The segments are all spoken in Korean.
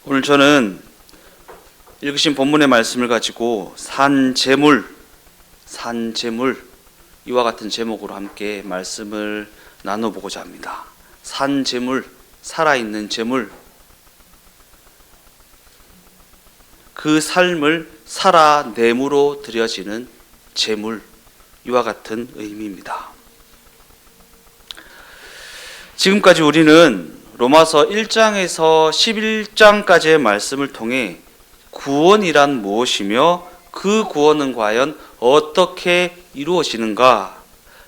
오늘 저는 읽으신 본문의 말씀을 가지고 산재물 이와 같은 제목으로 함께 말씀을 나눠보고자 합니다. 산재물, 살아있는 재물, 그 삶을 살아냄으로 드려지는 재물, 이와 같은 의미입니다. 지금까지 우리는 로마서 1장에서 11장까지의 말씀을 통해 구원이란 무엇이며 그 구원은 과연 어떻게 이루어지는가,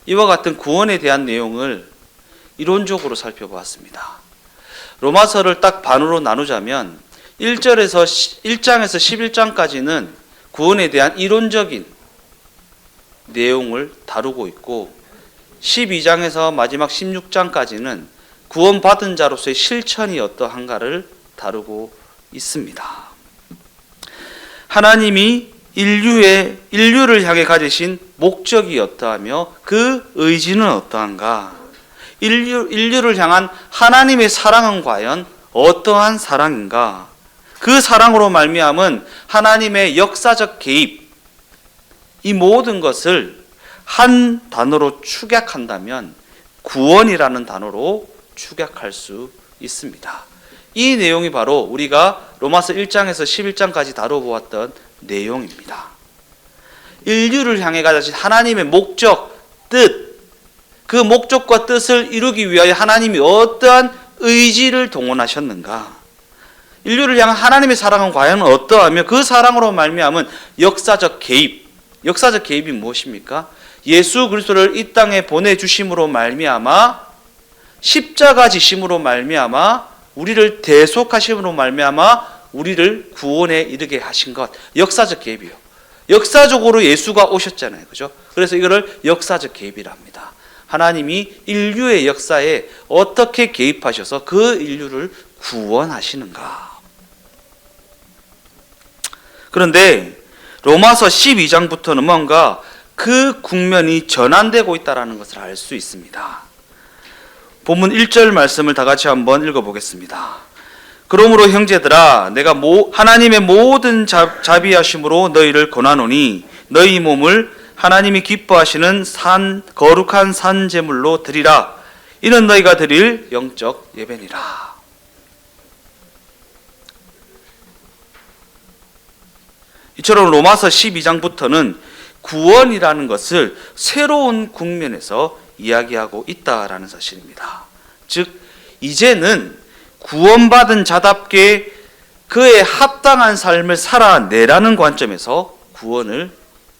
이와 같은 구원에 대한 내용을 이론적으로 살펴보았습니다. 로마서를 딱 반으로 나누자면 1장에서 11장까지는 구원에 대한 이론적인 내용을 다루고 있고, 12장에서 마지막 16장까지는 구원받은 자로서의 실천이 어떠한가를 다루고 있습니다. 하나님이 인류를 향해 가지신 목적이 어떠하며 그 의지는 어떠한가, 인류를 향한 하나님의 사랑은 과연 어떠한 사랑인가, 그 사랑으로 말미암은 하나님의 역사적 개입, 이 모든 것을 한 단어로 축약한다면 구원이라는 단어로 축약할 수 있습니다. 이 내용이 바로 우리가 로마서 1장에서 11장까지 다뤄보았던 내용입니다. 인류를 향해 가진 하나님의 목적, 뜻, 그 목적과 뜻을 이루기 위하여 하나님이 어떠한 의지를 동원하셨는가, 인류를 향한 하나님의 사랑은 과연 어떠하며 그 사랑으로 말미암은 역사적 개입이 무엇입니까? 예수 그리스도를 이 땅에 보내주심으로 말미암아, 십자가 지심으로 말미암아, 우리를 대속하심으로 말미암아 우리를 구원에 이르게 하신 것, 역사적 개입이요. 역사적으로 예수가 오셨잖아요, 그죠? 그래서 이거를 역사적 개입이라 합니다. 하나님이 인류의 역사에 어떻게 개입하셔서 그 인류를 구원하시는가. 그런데 로마서 12장부터는 뭔가 그 국면이 전환되고 있다는 것을 알 수 있습니다. 본문 1절 말씀을 다 같이 한번 읽어보겠습니다. 그러므로 형제들아, 내가 하나님의 모든 자비하심으로 너희를 권하노니 너희 몸을 하나님이 기뻐하시는 거룩한 산제물로 드리라. 이는 너희가 드릴 영적 예배니라. 이처럼 로마서 12장부터는 구원이라는 것을 새로운 국면에서 이야기하고 있다라는 사실입니다. 즉, 이제는 구원받은 자답게 그에 합당한 삶을 살아내라는 관점에서 구원을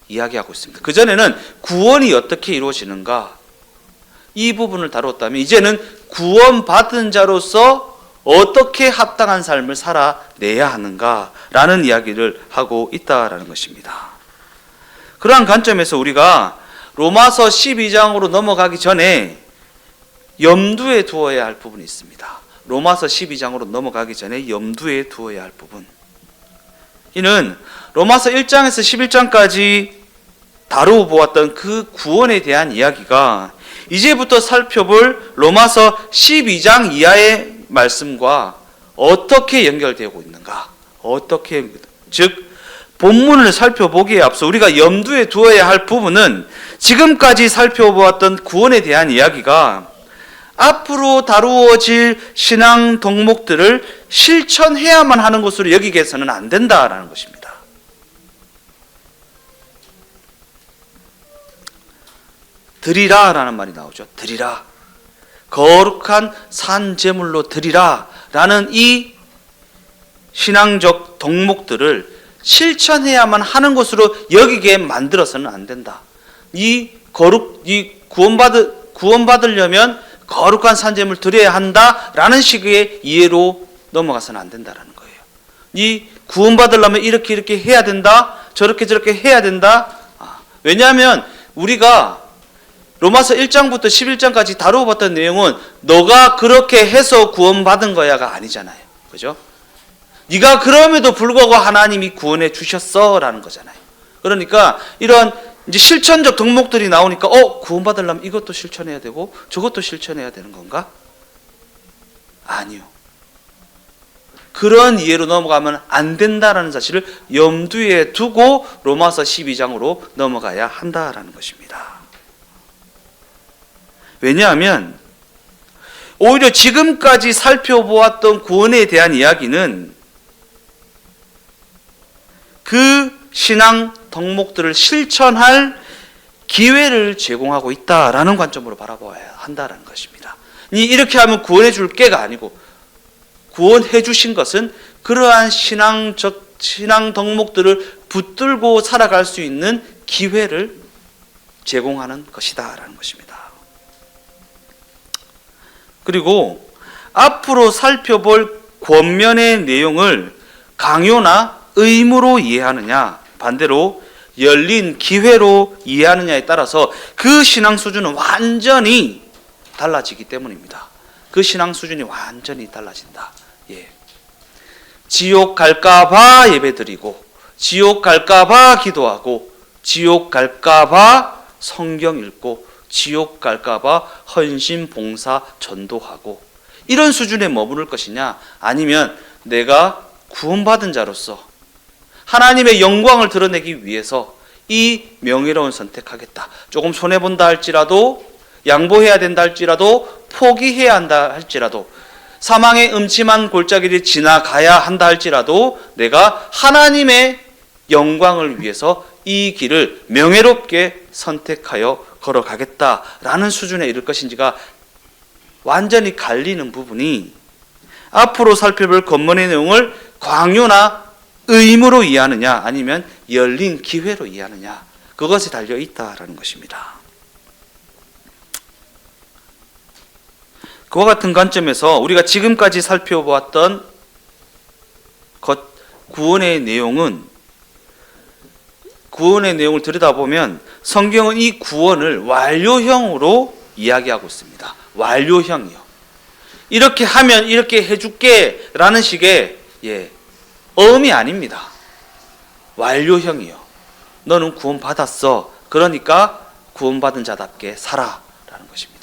이야기하고 있습니다. 그전에는 구원이 어떻게 이루어지는가, 이 부분을 다뤘다면 이제는 구원받은 자로서 어떻게 합당한 삶을 살아내야 하는가라는 이야기를 하고 있다라는 것입니다. 그러한 관점에서 우리가 로마서 12장으로 넘어가기 전에 염두에 두어야 할 부분이 있습니다. 로마서 12장으로 넘어가기 전에 염두에 두어야 할 부분, 이는 로마서 1장에서 11장까지 다루어 보았던 그 구원에 대한 이야기가 이제부터 살펴볼 로마서 12장 이하의 말씀과 어떻게 연결되고 있는가, 즉 본문을 살펴보기에 앞서 우리가 염두에 두어야 할 부분은 지금까지 살펴보았던 구원에 대한 이야기가 앞으로 다루어질 신앙 덕목들을 실천해야만 하는 것으로 여기게서는 안 된다라는 것입니다. 드리라라는 말이 나오죠. 드리라. 거룩한 산제물로 드리라라는 이 신앙적 덕목들을 실천해야만 하는 것으로 여기게 만들어서는 안 된다. 구원받으려면 거룩한 산제물 드려야 한다라는 식의 이해로 넘어가서는 안 된다라는 거예요. 이 구원받으려면 이렇게 해야 된다, 저렇게 해야 된다. 왜냐하면 우리가 로마서 1장부터 11장까지 다루어봤던 내용은 너가 그렇게 해서 구원받은 거야가 아니잖아요, 그죠? 네가 그럼에도 불구하고 하나님이 구원해 주셨어라는 거잖아요. 그러니까 이런 이제 실천적 덕목들이 나오니까 구원받으려면 이것도 실천해야 되고 저것도 실천해야 되는 건가? 아니요. 그런 이해로 넘어가면 안 된다라는 사실을 염두에 두고 로마서 12장으로 넘어가야 한다라는 것입니다. 왜냐하면 오히려 지금까지 살펴보았던 구원에 대한 이야기는 그 신앙 덕목들을 실천할 기회를 제공하고 있다라는 관점으로 바라봐야 한다는 것입니다. 이렇게 하면 구원해 줄 게가 아니고 구원해 주신 것은 그러한 신앙 덕목들을 붙들고 살아갈 수 있는 기회를 제공하는 것이다라는 것입니다. 그리고 앞으로 살펴볼 권면의 내용을 강요나 의무로 이해하느냐, 반대로 열린 기회로 이해하느냐에 따라서 그 신앙 수준은 완전히 달라지기 때문입니다. 그 신앙 수준이 완전히 달라진다. 예. 지옥 갈까봐 예배드리고, 지옥 갈까봐 기도하고, 지옥 갈까봐 성경 읽고, 지옥 갈까봐 헌신, 봉사, 전도하고, 이런 수준에 머무를 것이냐, 아니면 내가 구원받은 자로서 하나님의 영광을 드러내기 위해서 이 명예로운 선택하겠다. 조금 손해본다 할지라도, 양보해야 된다 할지라도, 포기해야 한다 할지라도, 사망의 음침한 골짜기를 지나가야 한다 할지라도 내가 하나님의 영광을 위해서 이 길을 명예롭게 선택하여 걸어가겠다라는 수준에 이를 것인지가 완전히 갈리는 부분이 앞으로 살펴볼 권면의 내용을 광요나 의무로 이해하느냐 아니면 열린 기회로 이해하느냐, 그것이 달려있다라는 것입니다. 그와 같은 관점에서 우리가 지금까지 살펴보았던 구원의 내용을 들여다보면 성경은 이 구원을 완료형으로 이야기하고 있습니다. 완료형이요. 이렇게 하면 이렇게 해줄게 라는 식의 어음이 아닙니다. 완료형이요. 너는 구원받았어. 그러니까 구원받은 자답게 살아 라는 것입니다.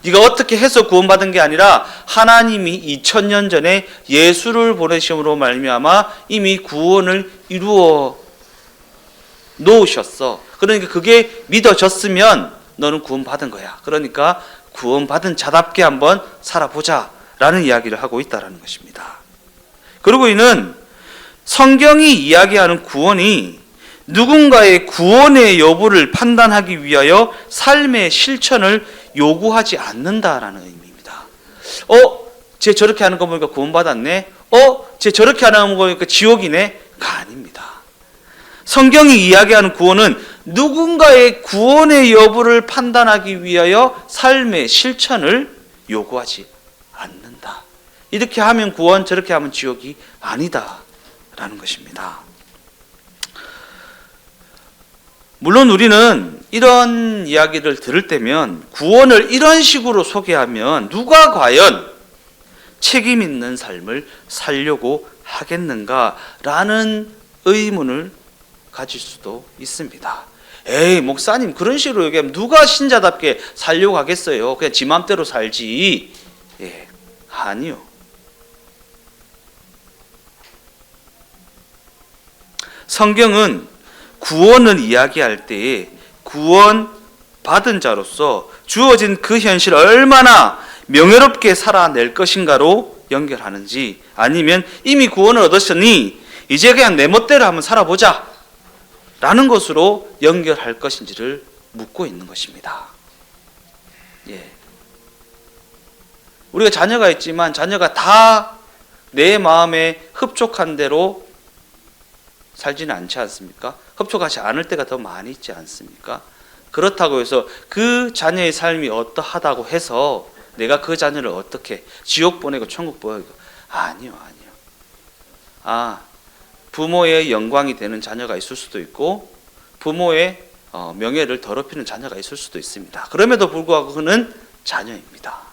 네가 어떻게 해서 구원받은 게 아니라 하나님이 2000년 전에 예수를 보내심으로 말미암아 이미 구원을 이루어 놓으셨어. 그러니까 그게 믿어졌으면 너는 구원받은 거야. 그러니까 구원받은 자답게 한번 살아보자 라는 이야기를 하고 있다는 것입니다. 그리고 이는 성경이 이야기하는 구원이 누군가의 구원의 여부를 판단하기 위하여 삶의 실천을 요구하지 않는다라는 의미입니다. 쟤 저렇게 하는 거 보니까 구원받았네. 쟤 저렇게 하는 거 보니까 지옥이네.가 아닙니다. 성경이 이야기하는 구원은 누군가의 구원의 여부를 판단하기 위하여 삶의 실천을 요구하지 않는다. 이렇게 하면 구원, 저렇게 하면 지옥이 아니다라는 것입니다. 물론 우리는 이런 이야기를 들을 때면 구원을 이런 식으로 소개하면 누가 과연 책임 있는 삶을 살려고 하겠는가라는 의문을 가질 수도 있습니다. 에이, 목사님 그런 식으로 얘기하면 누가 신자답게 살려고 하겠어요? 그냥 지 맘대로 살지. 아니요. 성경은 구원을 이야기할 때에 구원 받은 자로서 주어진 그 현실을 얼마나 명예롭게 살아낼 것인가로 연결하는지, 아니면 이미 구원을 얻었으니 이제 그냥 내 멋대로 한번 살아보자 라는 것으로 연결할 것인지를 묻고 있는 것입니다. 우리가 자녀가 있지만 자녀가 다 내 마음에 흡족한 대로 살지는 않지 않습니까? 흡족하지 않을 때가 더 많이 있지 않습니까? 그렇다고 해서 그 자녀의 삶이 어떠하다고 해서 내가 그 자녀를 어떻게 지옥 보내고 천국 보내고, 아니요. 부모의 영광이 되는 자녀가 있을 수도 있고 부모의 명예를 더럽히는 자녀가 있을 수도 있습니다. 그럼에도 불구하고 그는 자녀입니다.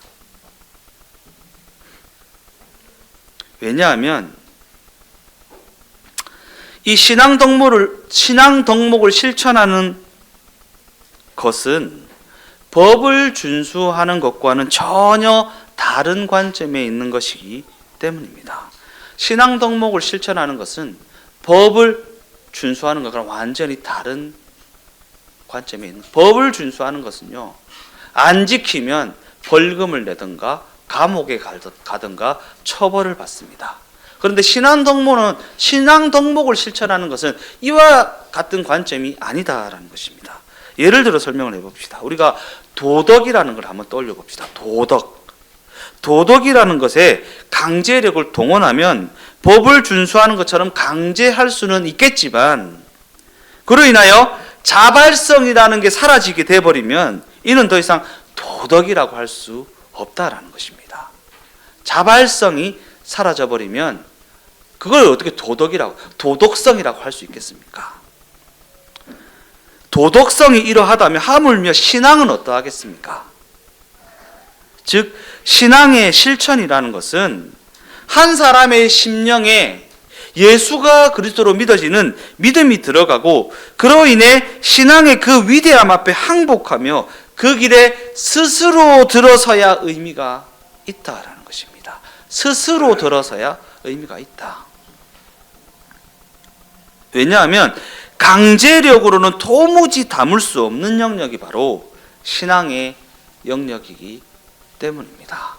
왜냐하면 이 신앙 덕목을 실천하는 것은 법을 준수하는 것과는 전혀 다른 관점에 있는 것이기 때문입니다. 신앙 덕목을 실천하는 것은 법을 준수하는 것과는 완전히 다른 관점에 있는, 법을 준수하는 것은요, 안 지키면 벌금을 내든가 감옥에 가든가 처벌을 받습니다. 그런데 신앙 덕목을 실천하는 것은 이와 같은 관점이 아니다라는 것입니다. 예를 들어 설명을 해봅시다. 우리가 도덕이라는 걸 한번 떠올려 봅시다. 도덕이라는 것에 강제력을 동원하면 법을 준수하는 것처럼 강제할 수는 있겠지만, 그로 인하여 자발성이라는 게 사라지게 돼버리면 이는 더 이상 도덕이라고 할 수 없다라는 것입니다. 자발성이 사라져버리면 그걸 어떻게 도덕성이라고 할 수 있겠습니까? 도덕성이 이러하다면 하물며 신앙은 어떠하겠습니까? 즉 신앙의 실천이라는 것은 한 사람의 심령에 예수가 그리스도로 믿어지는 믿음이 들어가고, 그로 인해 신앙의 그 위대함 앞에 항복하며 그 길에 스스로 들어서야 의미가 있다라는 것입니다. 스스로 들어서야 의미가 있다. 왜냐하면 강제력으로는 도무지 담을 수 없는 영역이 바로 신앙의 영역이기 때문입니다.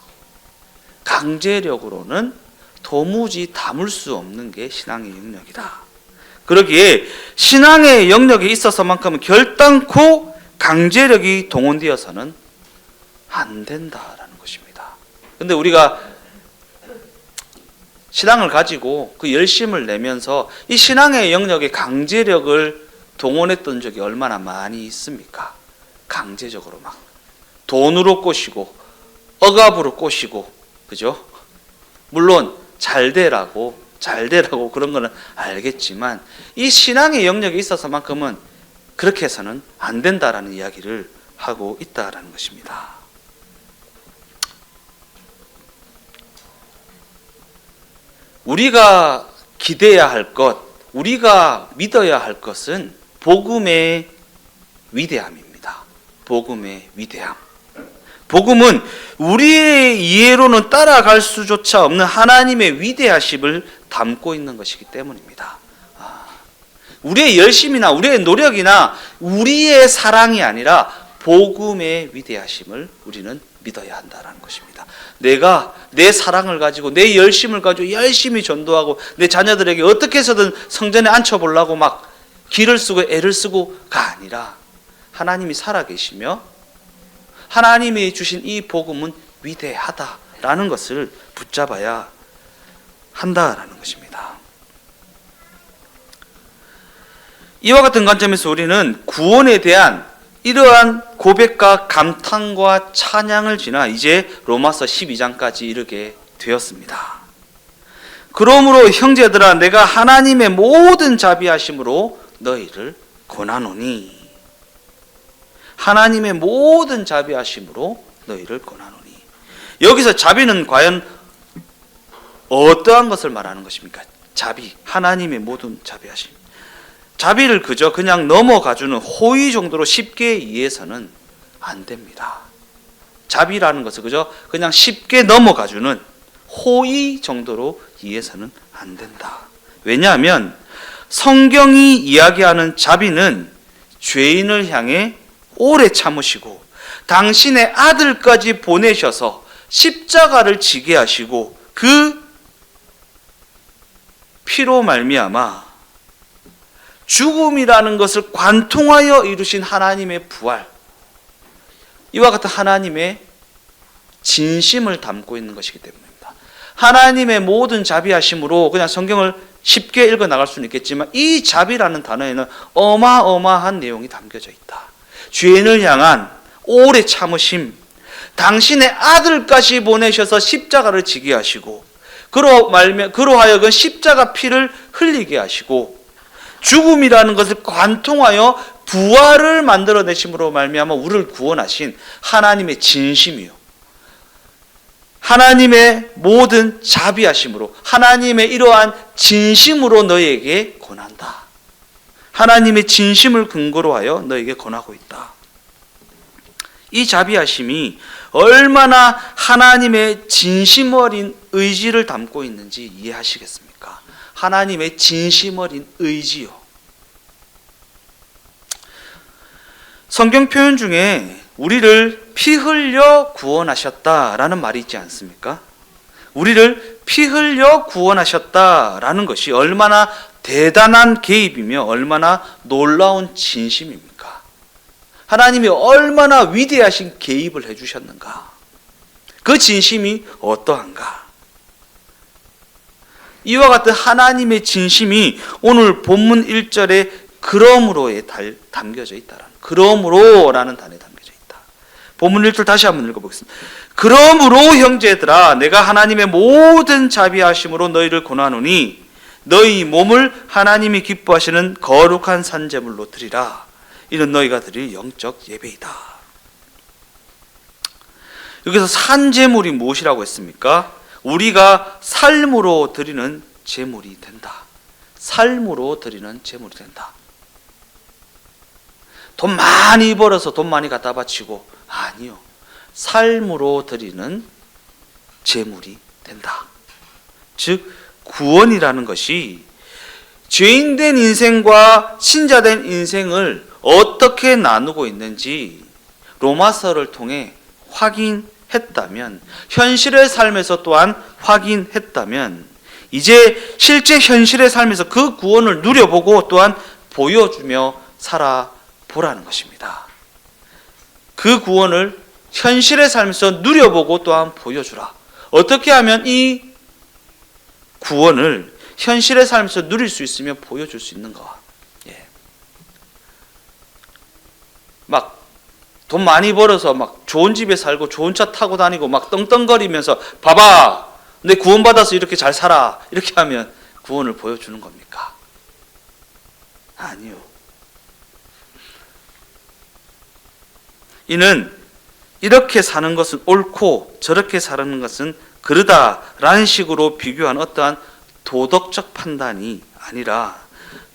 강제력으로는 도무지 담을 수 없는 게 신앙의 영역이다. 그러기에 신앙의 영역에 있어서만큼은 결단코 강제력이 동원되어서는 안 된다라는 것입니다. 그런데 우리가 신앙을 가지고 그 열심을 내면서 이 신앙의 영역에 강제력을 동원했던 적이 얼마나 많이 있습니까? 강제적으로 막 돈으로 꼬시고 억압으로 꼬시고, 그죠? 물론 잘 되라고 그런 거는 알겠지만 이 신앙의 영역에 있어서만큼은 그렇게 해서는 안 된다라는 이야기를 하고 있다라는 것입니다. 우리가 기대야 할 것, 우리가 믿어야 할 것은 복음의 위대함입니다. 복음의 위대함. 복음은 우리의 이해로는 따라갈 수조차 없는 하나님의 위대하심을 담고 있는 것이기 때문입니다. 우리의 열심이나 우리의 노력이나 우리의 사랑이 아니라 복음의 위대하심을 우리는 믿어야 한다는 것입니다. 내가 내 사랑을 가지고 내 열심을 가지고 열심히 전도하고 내 자녀들에게 어떻게 해서든 성전에 앉혀보려고 막 기를 쓰고 애를 쓰고가 아니라 하나님이 살아계시며 하나님이 주신 이 복음은 위대하다라는 것을 붙잡아야 한다라는 것입니다. 이와 같은 관점에서 우리는 구원에 대한 이러한 고백과 감탄과 찬양을 지나 이제 로마서 12장까지 이르게 되었습니다. 그러므로 형제들아 내가 하나님의 모든 자비하심으로 너희를 권하노니, 하나님의 모든 자비하심으로 너희를 권하노니. 여기서 자비는 과연 어떠한 것을 말하는 것입니까? 자비, 하나님의 모든 자비하심. 자비를 그냥 넘어가주는 호의 정도로 쉽게 이해해서는 안 됩니다. 자비라는 것은 그냥 쉽게 넘어가주는 호의 정도로 이해해서는 안 된다. 왜냐하면 성경이 이야기하는 자비는 죄인을 향해 오래 참으시고 당신의 아들까지 보내셔서 십자가를 지게 하시고 그 피로 말미암아 죽음이라는 것을 관통하여 이루신 하나님의 부활, 이와 같은 하나님의 진심을 담고 있는 것이기 때문입니다. 하나님의 모든 자비하심으로 그냥 성경을 쉽게 읽어 나갈 수는 있겠지만 이 자비라는 단어에는 어마어마한 내용이 담겨져 있다. 죄인을 향한 오래 참으심, 당신의 아들까지 보내셔서 십자가를 지게 하시고 그로 하여금 십자가 피를 흘리게 하시고 죽음이라는 것을 관통하여 부활을 만들어내심으로 말미암아 우리를 구원하신 하나님의 진심이요, 하나님의 모든 자비하심으로 하나님의 이러한 진심으로 너희에게 권한다. 하나님의 진심을 근거로 하여 너희에게 권하고 있다. 이 자비하심이 얼마나 하나님의 진심 어린 의지를 담고 있는지 이해하시겠습니까? 하나님의 진심 어린 의지요. 성경 표현 중에 우리를 피 흘려 구원하셨다라는 말이 있지 않습니까? 우리를 피 흘려 구원하셨다라는 것이 얼마나 대단한 개입이며 얼마나 놀라운 진심입니까? 하나님이 얼마나 위대하신 개입을 해주셨는가? 그 진심이 어떠한가? 이와 같은 하나님의 진심이 오늘 본문 1절에 그러므로에 담겨져 있다라는, 그러므로라는 단어에 담겨져 있다. 본문 1절 다시 한번 읽어보겠습니다. 그러므로 형제들아 내가 하나님의 모든 자비하심으로 너희를 권하노니 너희 몸을 하나님이 기뻐하시는 거룩한 산제물로 드리라. 이는 너희가 드릴 영적 예배이다. 여기서 산제물이 무엇이라고 했습니까? 우리가 삶으로 드리는 제물이 된다. 삶으로 드리는 제물이 된다. 돈 많이 벌어서 돈 많이 갖다 바치고, 아니요. 삶으로 드리는 제물이 된다. 즉 구원이라는 것이 죄인된 인생과 신자된 인생을 어떻게 나누고 있는지 로마서를 통해 확인했다면, 현실의 삶에서 또한 확인했다면, 이제 실제 현실의 삶에서 그 구원을 누려보고 또한 보여주며 살아보라는 것입니다. 그 구원을 현실의 삶에서 누려보고 또한 보여주라. 어떻게 하면 이 구원을 현실의 삶에서 누릴 수 있으며 보여줄 수 있는가? 막 돈 많이 벌어서 막 좋은 집에 살고 좋은 차 타고 다니고 막 떵떵거리면서 봐봐, 내 구원받아서 이렇게 잘 살아, 이렇게 하면 구원을 보여주는 겁니까? 아니요. 이는 이렇게 사는 것은 옳고 저렇게 사는 것은 그르다라는 식으로 비교한 어떠한 도덕적 판단이 아니라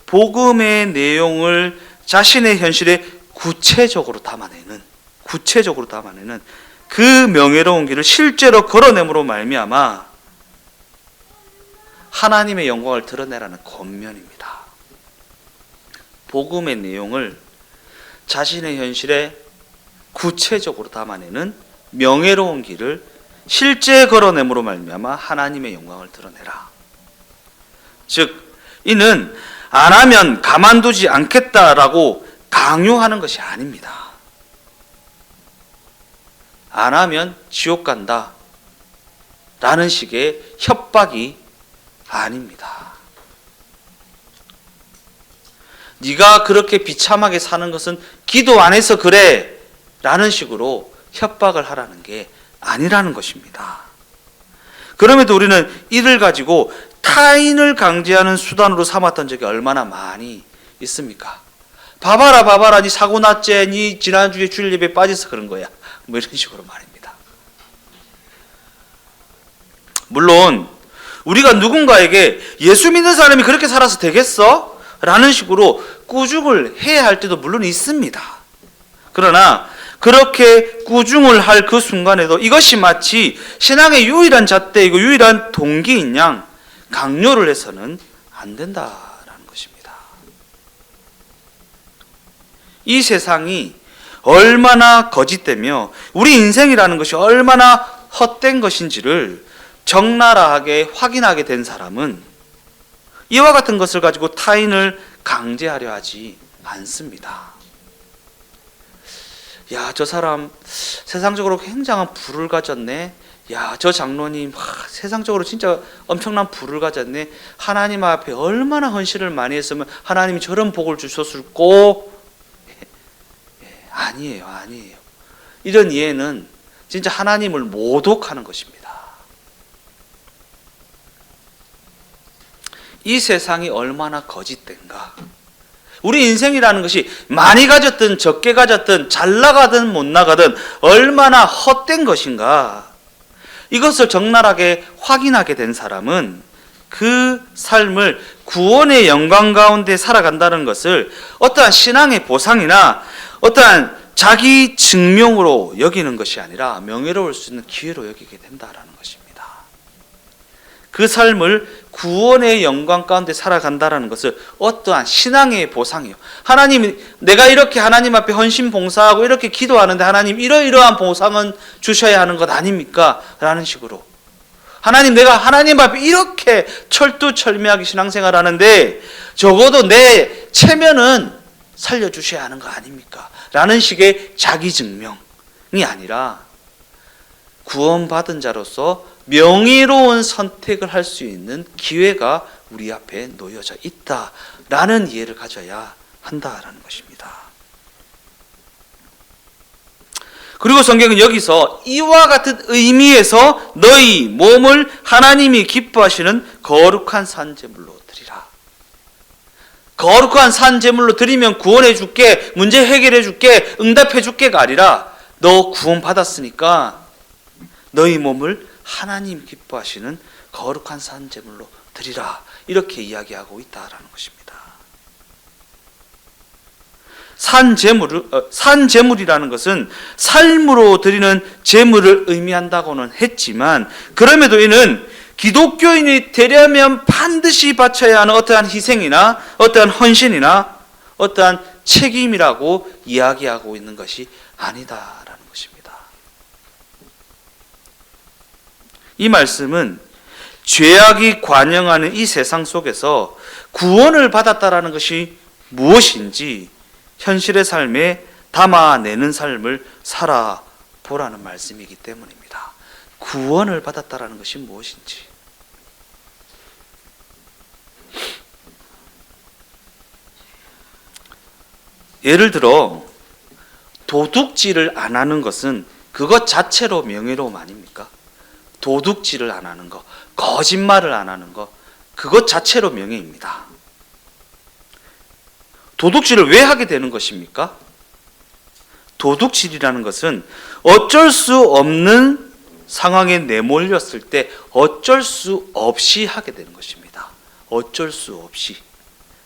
복음의 내용을 자신의 현실에 구체적으로 담아내는 그 명예로운 길을 실제로 걸어냄으로 말미암아 하나님의 영광을 드러내라는 권면입니다. 복음의 내용을 자신의 현실에 구체적으로 담아내는 명예로운 길을 실제 걸어냄으로 말미암아 하나님의 영광을 드러내라. 즉 이는 안 하면 가만두지 않겠다라고 강요하는 것이 아닙니다. 안 하면 지옥 간다 라는 식의 협박이 아닙니다. 네가 그렇게 비참하게 사는 것은 기도 안 해서 그래 라는 식으로 협박을 하라는 게 아니라는 것입니다. 그럼에도 우리는 이를 가지고 타인을 강제하는 수단으로 삼았던 적이 얼마나 많이 있습니까? 봐봐라, 니 사고 났지, 니 지난주에 주일 예배에 빠져서 그런 거야, 뭐 이런 식으로 말입니다. 물론 우리가 누군가에게 예수 믿는 사람이 그렇게 살아서 되겠어? 라는 식으로 꾸중을 해야 할 때도 물론 있습니다. 그러나 그렇게 꾸중을 할 그 순간에도 이것이 마치 신앙의 유일한 잣대이고 유일한 동기인 양 강요를 해서는 안 된다라는 것입니다. 이 세상이 얼마나 거짓되며 우리 인생이라는 것이 얼마나 헛된 것인지를 적나라하게 확인하게 된 사람은 이와 같은 것을 가지고 타인을 강제하려 하지 않습니다. 야, 저 사람 세상적으로 굉장한 부를 가졌네. 야, 저 장로님 세상적으로 진짜 엄청난 부를 가졌네. 하나님 앞에 얼마나 헌신을 많이 했으면 하나님이 저런 복을 주셨을꼬. 아니에요. 이런 이해는 진짜 하나님을 모독하는 것입니다. 이 세상이 얼마나 거짓된가. 우리 인생이라는 것이 많이 가졌든 적게 가졌든 잘 나가든 못 나가든 얼마나 헛된 것인가. 이것을 적나라하게 확인하게 된 사람은 그 삶을 구원의 영광 가운데 살아간다는 것을 어떠한 신앙의 보상이나 어떠한 자기 증명으로 여기는 것이 아니라 명예로울 수 있는 기회로 여기게 된다라는 것입니다. 그 삶을 구원의 영광 가운데 살아간다라는 것을 어떠한 신앙의 보상이요. 하나님이 내가 이렇게 하나님 앞에 헌신 봉사하고 이렇게 기도하는데 하나님 이러이러한 보상은 주셔야 하는 것 아닙니까? 라는 식으로 하나님 내가 하나님 앞에 이렇게 철두철미하게 신앙생활 하는데 적어도 내 체면은 살려주셔야 하는 거 아닙니까? 라는 식의 자기 증명이 아니라 구원받은 자로서 명예로운 선택을 할 수 있는 기회가 우리 앞에 놓여져 있다라는 이해를 가져야 한다라는 것입니다. 그리고 성경은 여기서 이와 같은 의미에서 너희 몸을 하나님이 기뻐하시는 거룩한 산제물로 드리라. 거룩한 산제물로 드리면 구원해 줄게, 문제 해결해 줄게, 응답해 줄게가 아니라 너 구원받았으니까 너희 몸을 하나님 기뻐하시는 거룩한 산제물로 드리라. 이렇게 이야기하고 있다라는 것입니다. 산제물이라는 것은 삶으로 드리는 제물을 의미한다고는 했지만 그럼에도 이는 기독교인이 되려면 반드시 바쳐야 하는 어떠한 희생이나 어떠한 헌신이나 어떠한 책임이라고 이야기하고 있는 것이 아니다라는 것입니다. 이 말씀은 죄악이 관영하는 이 세상 속에서 구원을 받았다라는 것이 무엇인지 현실의 삶에 담아내는 삶을 살아보라는 말씀이기 때문입니다. 구원을 받았다라는 것이 무엇인지. 예를 들어 도둑질을 안 하는 것은 그것 자체로 명예로움 아닙니까? 도둑질을 안 하는 것, 거짓말을 안 하는 것, 그것 자체로 명예입니다. 도둑질을 왜 하게 되는 것입니까? 도둑질이라는 것은 어쩔 수 없는 상황에 내몰렸을 때 어쩔 수 없이 하게 되는 것입니다. 어쩔 수 없이.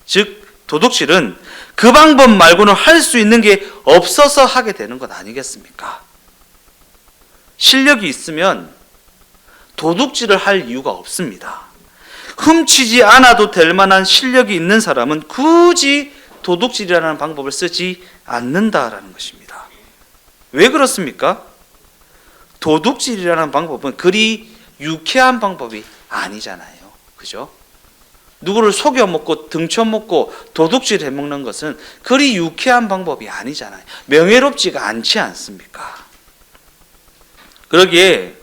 즉 도둑질은 그 방법 말고는 할 수 있는 게 없어서 하게 되는 것 아니겠습니까? 실력이 있으면 도둑질을 할 이유가 없습니다. 훔치지 않아도 될 만한 실력이 있는 사람은 굳이 도둑질이라는 방법을 쓰지 않는다라는 것입니다. 왜 그렇습니까? 도둑질이라는 방법은 그리 유쾌한 방법이 아니잖아요. 그죠? 누구를 속여먹고 등쳐먹고 도둑질 해먹는 것은 그리 유쾌한 방법이 아니잖아요. 명예롭지가 않지 않습니까? 그러기에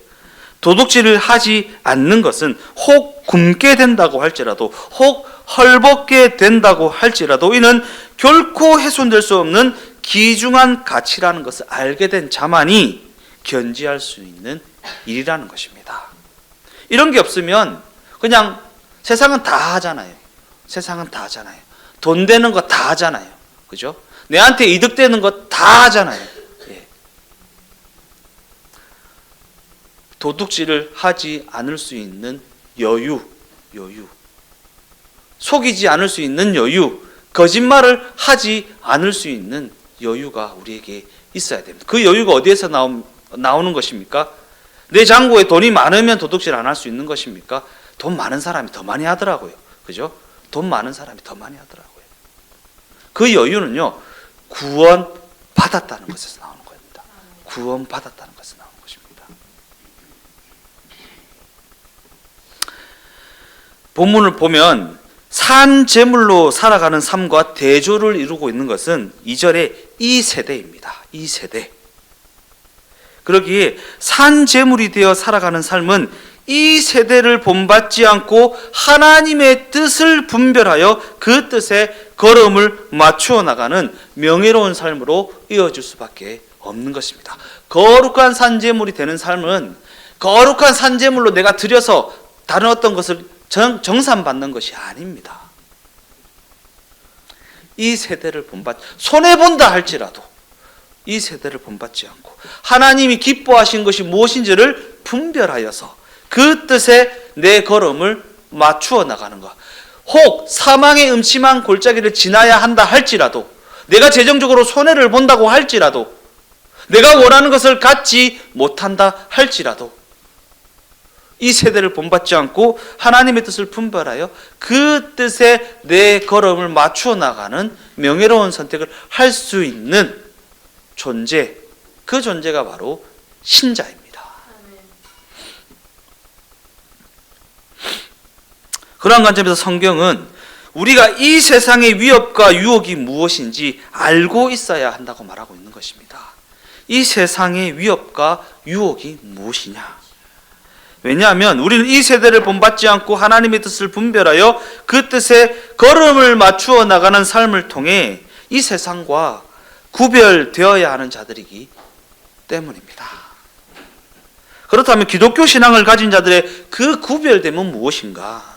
도둑질을 하지 않는 것은 혹 굶게 된다고 할지라도 혹 헐벗게 된다고 할지라도 이는 결코 훼손될 수 없는 귀중한 가치라는 것을 알게 된 자만이 견지할 수 있는 일이라는 것입니다. 이런 게 없으면 그냥 세상은 다 하잖아요. 세상은 다 하잖아요. 돈 되는 거 다 하잖아요. 그죠? 내한테 이득되는 거 다 하잖아요. 예. 도둑질을 하지 않을 수 있는 여유. 속이지 않을 수 있는 여유, 거짓말을 하지 않을 수 있는 여유가 우리에게 있어야 됩니다. 그 여유가 어디에서 나오는 것입니까? 내 잔고에 돈이 많으면 도둑질 안 할 수 있는 것입니까? 돈 많은 사람이 더 많이 하더라고요. 그죠? 돈 많은 사람이 더 많이 하더라고요. 그 여유는요, 구원받았다는 것에서 나오는 겁니다. 구원받았다는 것에서 나오는 것입니다. 본문을 보면 산제물로 살아가는 삶과 대조를 이루고 있는 것은 2절의 이 세대입니다. 이 세대. 그러기에 산제물이 되어 살아가는 삶은 이 세대를 본받지 않고 하나님의 뜻을 분별하여 그 뜻에 걸음을 맞추어 나가는 명예로운 삶으로 이어질 수밖에 없는 것입니다. 거룩한 산제물이 되는 삶은 거룩한 산제물로 내가 드려서 다른 어떤 것을 정산받는 것이 아닙니다. 이 세대를 손해본다 할지라도 이 세대를 본받지 않고 하나님이 기뻐하신 것이 무엇인지를 분별하여서 그 뜻에 내 걸음을 맞추어 나가는 것. 혹 사망의 음침한 골짜기를 지나야 한다 할지라도 내가 재정적으로 손해를 본다고 할지라도, 내가 원하는 것을 갖지 못한다 할지라도 이 세대를 본받지 않고 하나님의 뜻을 분별하여 그 뜻에 내 걸음을 맞추어 나가는 명예로운 선택을 할 수 있는 존재, 그 존재가 바로 신자입니다. 그러한 관점에서 성경은 우리가 이 세상의 위협과 유혹이 무엇인지 알고 있어야 한다고 말하고 있는 것입니다. 이 세상의 위협과 유혹이 무엇이냐? 왜냐하면 우리는 이 세대를 본받지 않고 하나님의 뜻을 분별하여 그 뜻에 걸음을 맞추어 나가는 삶을 통해 이 세상과 구별되어야 하는 자들이기 때문입니다. 그렇다면 기독교 신앙을 가진 자들의 그 구별됨은 무엇인가?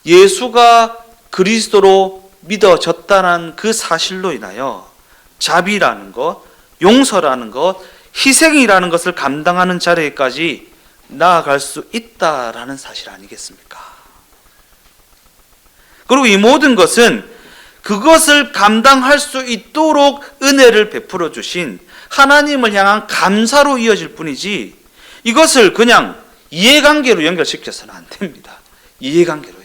예수가 그리스도로 믿어졌다는 그 사실로 인하여 자비라는 것, 용서라는 것, 희생이라는 것을 감당하는 자리까지 나아갈 수 있다라는 사실 아니겠습니까? 그리고 이 모든 것은 그것을 감당할 수 있도록 은혜를 베풀어 주신 하나님을 향한 감사로 이어질 뿐이지, 이것을 그냥 이해관계로 연결시켜서는 안 됩니다. 이해관계로요.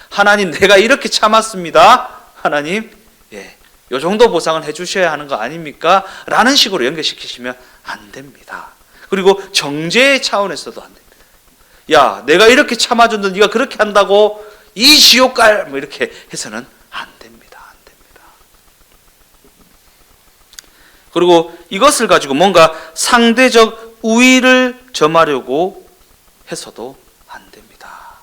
하나님, 내가 이렇게 참았습니다. 하나님, 요 정도 보상을 해주셔야 하는 거 아닙니까? 라는 식으로 연결시키시면 안 됩니다. 그리고 정죄의 차원에서도 안 됩니다. 야, 내가 이렇게 참아줬는데 네가 그렇게 한다고 이 지옥 갈, 뭐 이렇게 해서는 안 됩니다. 안 됩니다. 그리고 이것을 가지고 뭔가 상대적 우위를 점하려고 해서도 안 됩니다.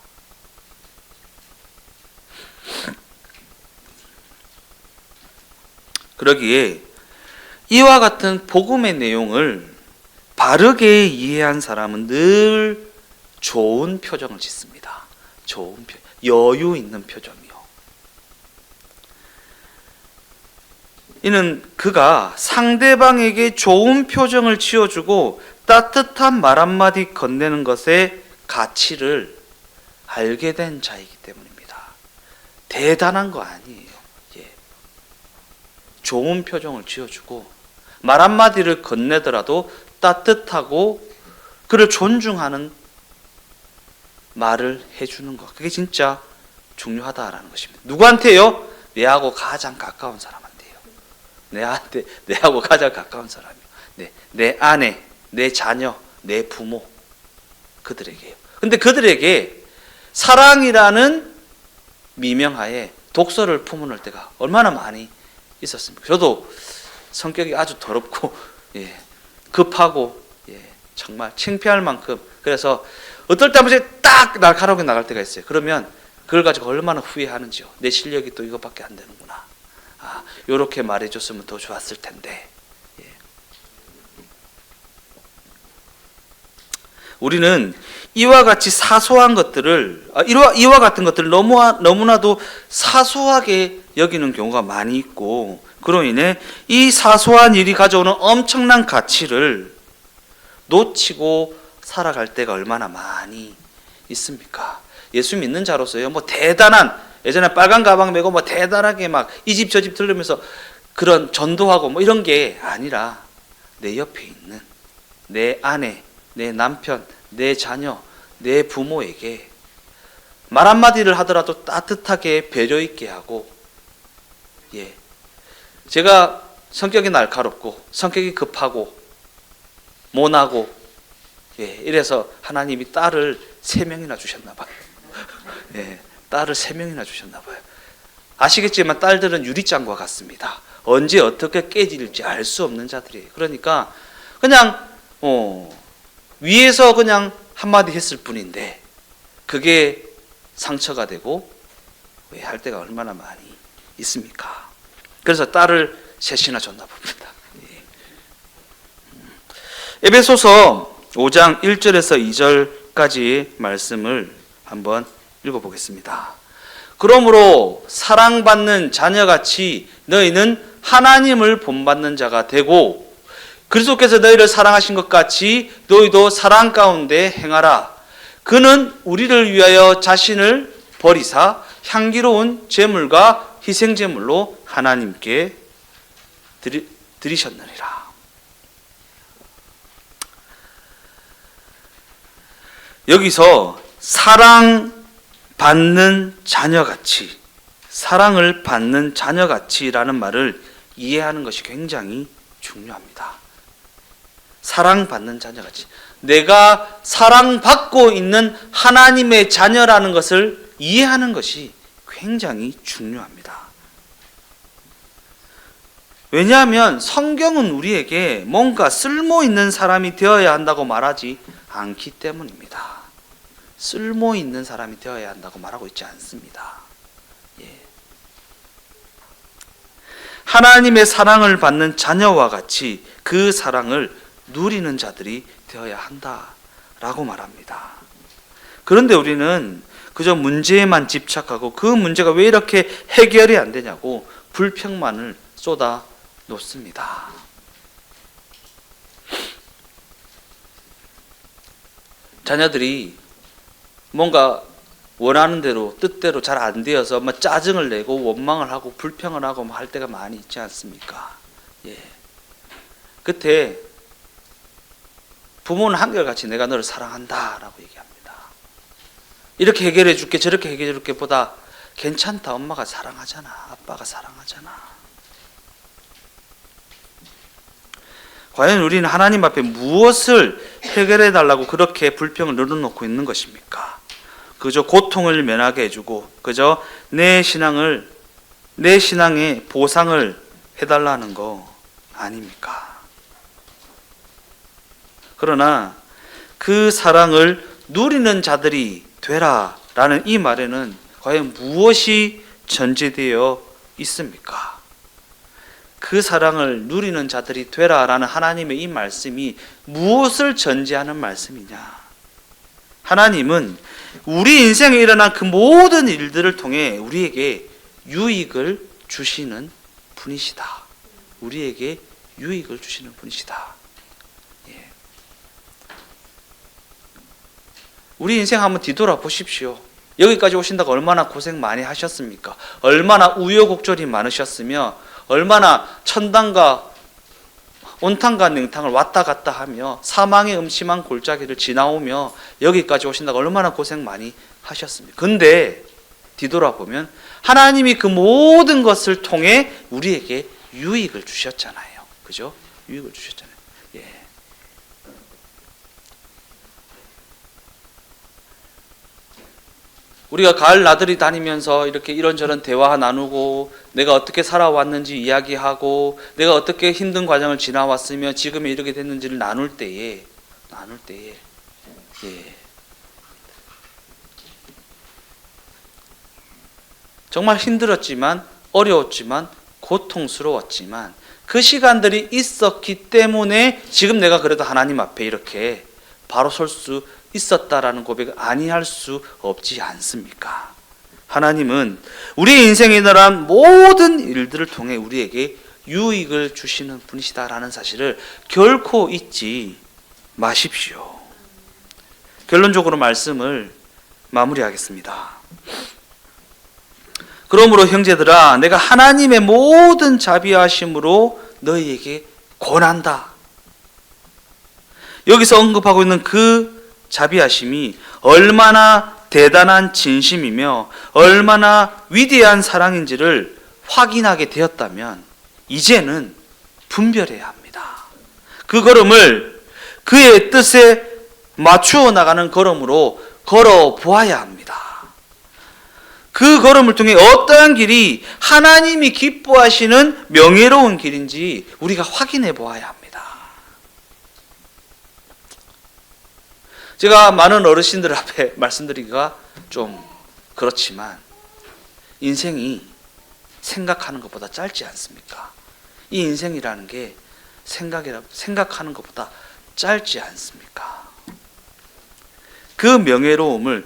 그러기에 이와 같은 복음의 내용을 바르게 이해한 사람은 늘 좋은 표정을 짓습니다. 좋은 표정, 여유 있는 표정이요. 이는 그가 상대방에게 좋은 표정을 지어주고 따뜻한 말 한마디 건네는 것의 가치를 알게 된 자이기 때문입니다. 대단한 거 아니에요. 좋은 표정을 지어주고 말 한마디를 건네더라도 따뜻하고 그를 존중하는 말을 해주는 것, 그게 진짜 중요하다라는 것입니다. 누구한테요? 내하고 가장 가까운 사람한테요. 내하고 가장 가까운 사람이요. 내 아내, 내 자녀, 내 부모, 그들에게요. 근데 그들에게 사랑이라는 미명하에 독서를 품어놓을 때가 얼마나 많이 있었습니다. 저도 성격이 아주 더럽고 급하고 정말 창피할 만큼, 그래서 어떨 때 한 번씩 딱 날카롭게 나갈 때가 있어요. 그러면 그걸 가지고 얼마나 후회하는지요. 내 실력이 또 이것밖에 안 되는구나. 이렇게 말해줬으면 더 좋았을 텐데. 우리는 이와 같이 사소한 것들을, 이와 같은 것들을 너무나도 사소하게 여기는 경우가 많이 있고, 그로 인해 이 사소한 일이 가져오는 엄청난 가치를 놓치고 살아갈 때가 얼마나 많이 있습니까? 예수 믿는 자로서요, 뭐 대단한, 예전에 빨간 가방 메고 뭐 대단하게 막 이 집 저 집 들르면서 그런 전도하고 뭐 이런 게 아니라 내 옆에 있는 내 아내, 내 남편, 내 자녀, 내 부모에게 말 한마디를 하더라도 따뜻하게 배려 있게 하고, 제가 성격이 날카롭고 성격이 급하고 모나고 이래서 하나님이 딸을 3명이나 주셨나 봐요. 딸을 3명이나 주셨나 봐요. 아시겠지만 딸들은 유리장과 같습니다. 언제 어떻게 깨질지 알 수 없는 자들이에요. 그러니까 그냥 위에서 그냥 한마디 했을 뿐인데 그게 상처가 되고 할 때가 얼마나 많이 있습니까? 그래서 딸을 3이나 줬나 봅니다. 에베소서 5장 1절에서 2절까지 말씀을 한번 읽어보겠습니다. 그러므로 사랑받는 자녀같이 너희는 하나님을 본받는 자가 되고 그리스도께서 너희를 사랑하신 것 같이 너희도 사랑 가운데 행하라. 그는 우리를 위하여 자신을 버리사 향기로운 제물과 희생제물로 하나님께 드리셨느니라. 여기서 사랑받는 자녀같이, 사랑을 받는 자녀같이라는 말을 이해하는 것이 굉장히 중요합니다. 사랑받는 자녀같이, 내가 사랑받고 있는 하나님의 자녀라는 것을 이해하는 것이 굉장히 중요합니다. 왜냐하면 성경은 우리에게 뭔가 쓸모 있는 사람이 되어야 한다고 말하지 않기 때문입니다. 쓸모 있는 사람이 되어야 한다고 말하고 있지 않습니다. 하나님의 사랑을 받는 자녀와 같이 그 사랑을 누리는 자들이 되어야 한다라고 말합니다. 그런데 우리는 그저 문제에만 집착하고 그 문제가 왜 이렇게 해결이 안 되냐고 불평만을 쏟아 놓습니다. 자녀들이 뭔가 원하는 대로 뜻대로 잘 안 되어서 막 짜증을 내고 원망을 하고 불평을 하고 할 때가 많이 있지 않습니까? 그때 부모는 한결같이 내가 너를 사랑한다라고 얘기합니다. 이렇게 해결해 줄게 저렇게 해결해 줄게 보다 괜찮다, 엄마가 사랑하잖아, 아빠가 사랑하잖아. 과연 우리는 하나님 앞에 무엇을 해결해 달라고 그렇게 불평을 늘어놓고 있는 것입니까? 그저 고통을 면하게 해주고 그저 내 신앙의 보상을 해달라는 거 아닙니까? 그러나 그 사랑을 누리는 자들이 되라라는 이 말에는 과연 무엇이 전제되어 있습니까? 그 사랑을 누리는 자들이 되라라는 하나님의 이 말씀이 무엇을 전제하는 말씀이냐? 하나님은 우리 인생에 일어난 그 모든 일들을 통해 우리에게 유익을 주시는 분이시다. 우리에게 유익을 주시는 분이시다. 우리 인생 한번 뒤돌아 보십시오. 여기까지 오신다고 얼마나 고생 많이 하셨습니까? 얼마나 우여곡절이 많으셨으며 얼마나 천당과 온탕과 냉탕을 왔다 갔다 하며 사망의 음침한 골짜기를 지나오며 여기까지 오신다고 얼마나 고생 많이 하셨습니까? 근데 뒤돌아보면 하나님이 그 모든 것을 통해 우리에게 유익을 주셨잖아요. 그죠? 유익을 주셨잖아요. 우리가 가을 나들이 다니면서 이렇게 이런저런 대화 나누고 내가 어떻게 살아왔는지 이야기하고 내가 어떻게 힘든 과정을 지나왔으며 지금에 이렇게 됐는지를 나눌 때에 정말 힘들었지만 어려웠지만 고통스러웠지만 그 시간들이 있었기 때문에 지금 내가 그래도 하나님 앞에 이렇게 바로 설 수 있었다라는 고백을 아니할 수 없지 않습니까? 하나님은 우리 인생에 일어난 모든 일들을 통해 우리에게 유익을 주시는 분이시다라는 사실을 결코 잊지 마십시오. 결론적으로 말씀을 마무리하겠습니다. 그러므로 형제들아, 내가 하나님의 모든 자비하심으로 너희에게 권한다. 여기서 언급하고 있는 그 자비하심이 얼마나 대단한 진심이며 얼마나 위대한 사랑인지를 확인하게 되었다면 이제는 분별해야 합니다. 그 걸음을 그의 뜻에 맞추어 나가는 걸음으로 걸어 보아야 합니다. 그 걸음을 통해 어떠한 길이 하나님이 기뻐하시는 명예로운 길인지 우리가 확인해 보아야 합니다. 제가 많은 어르신들 앞에 말씀드리기가 좀 그렇지만 인생이 생각하는 것보다 짧지 않습니까? 이 인생이라는 게 생각하는 것보다 짧지 않습니까? 그 명예로움을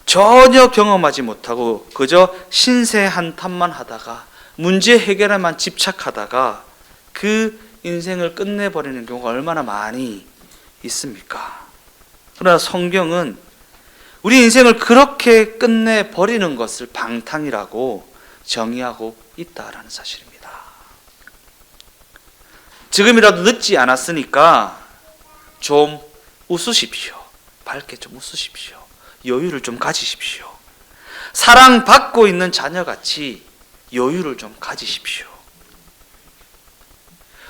전혀 경험하지 못하고 그저 신세 한탄만 하다가 문제 해결에만 집착하다가 그 인생을 끝내버리는 경우가 얼마나 많이 있습니까? 그러나 성경은 우리 인생을 그렇게 끝내버리는 것을 방탕이라고 정의하고 있다라는 사실입니다. 지금이라도 늦지 않았으니까 좀 웃으십시오. 밝게 좀 웃으십시오. 여유를 좀 가지십시오. 사랑받고 있는 자녀같이 여유를 좀 가지십시오.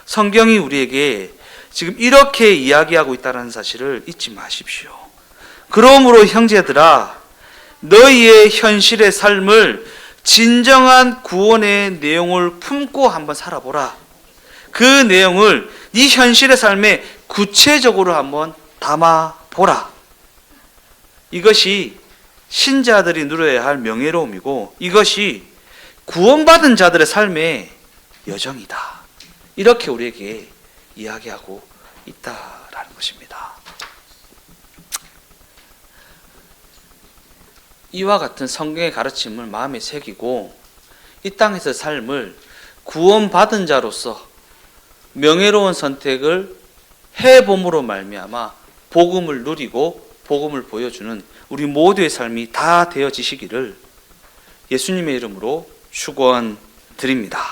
성경이 우리에게 지금 이렇게 이야기하고 있다는 사실을 잊지 마십시오. 그러므로 형제들아, 너희의 현실의 삶을 진정한 구원의 내용을 품고 한번 살아보라. 그 내용을 네 현실의 삶에 구체적으로 한번 담아보라. 이것이 신자들이 누려야 할 명예로움이고 이것이 구원받은 자들의 삶의 여정이다. 이렇게 우리에게 이야기하고 있다라는 것입니다. 이와 같은 성경의 가르침을 마음에 새기고 이 땅에서 삶을 구원받은 자로서 명예로운 선택을 해봄으로 말미암아 복음을 누리고 복음을 보여주는 우리 모두의 삶이 다 되어지시기를 예수님의 이름으로 축원드립니다.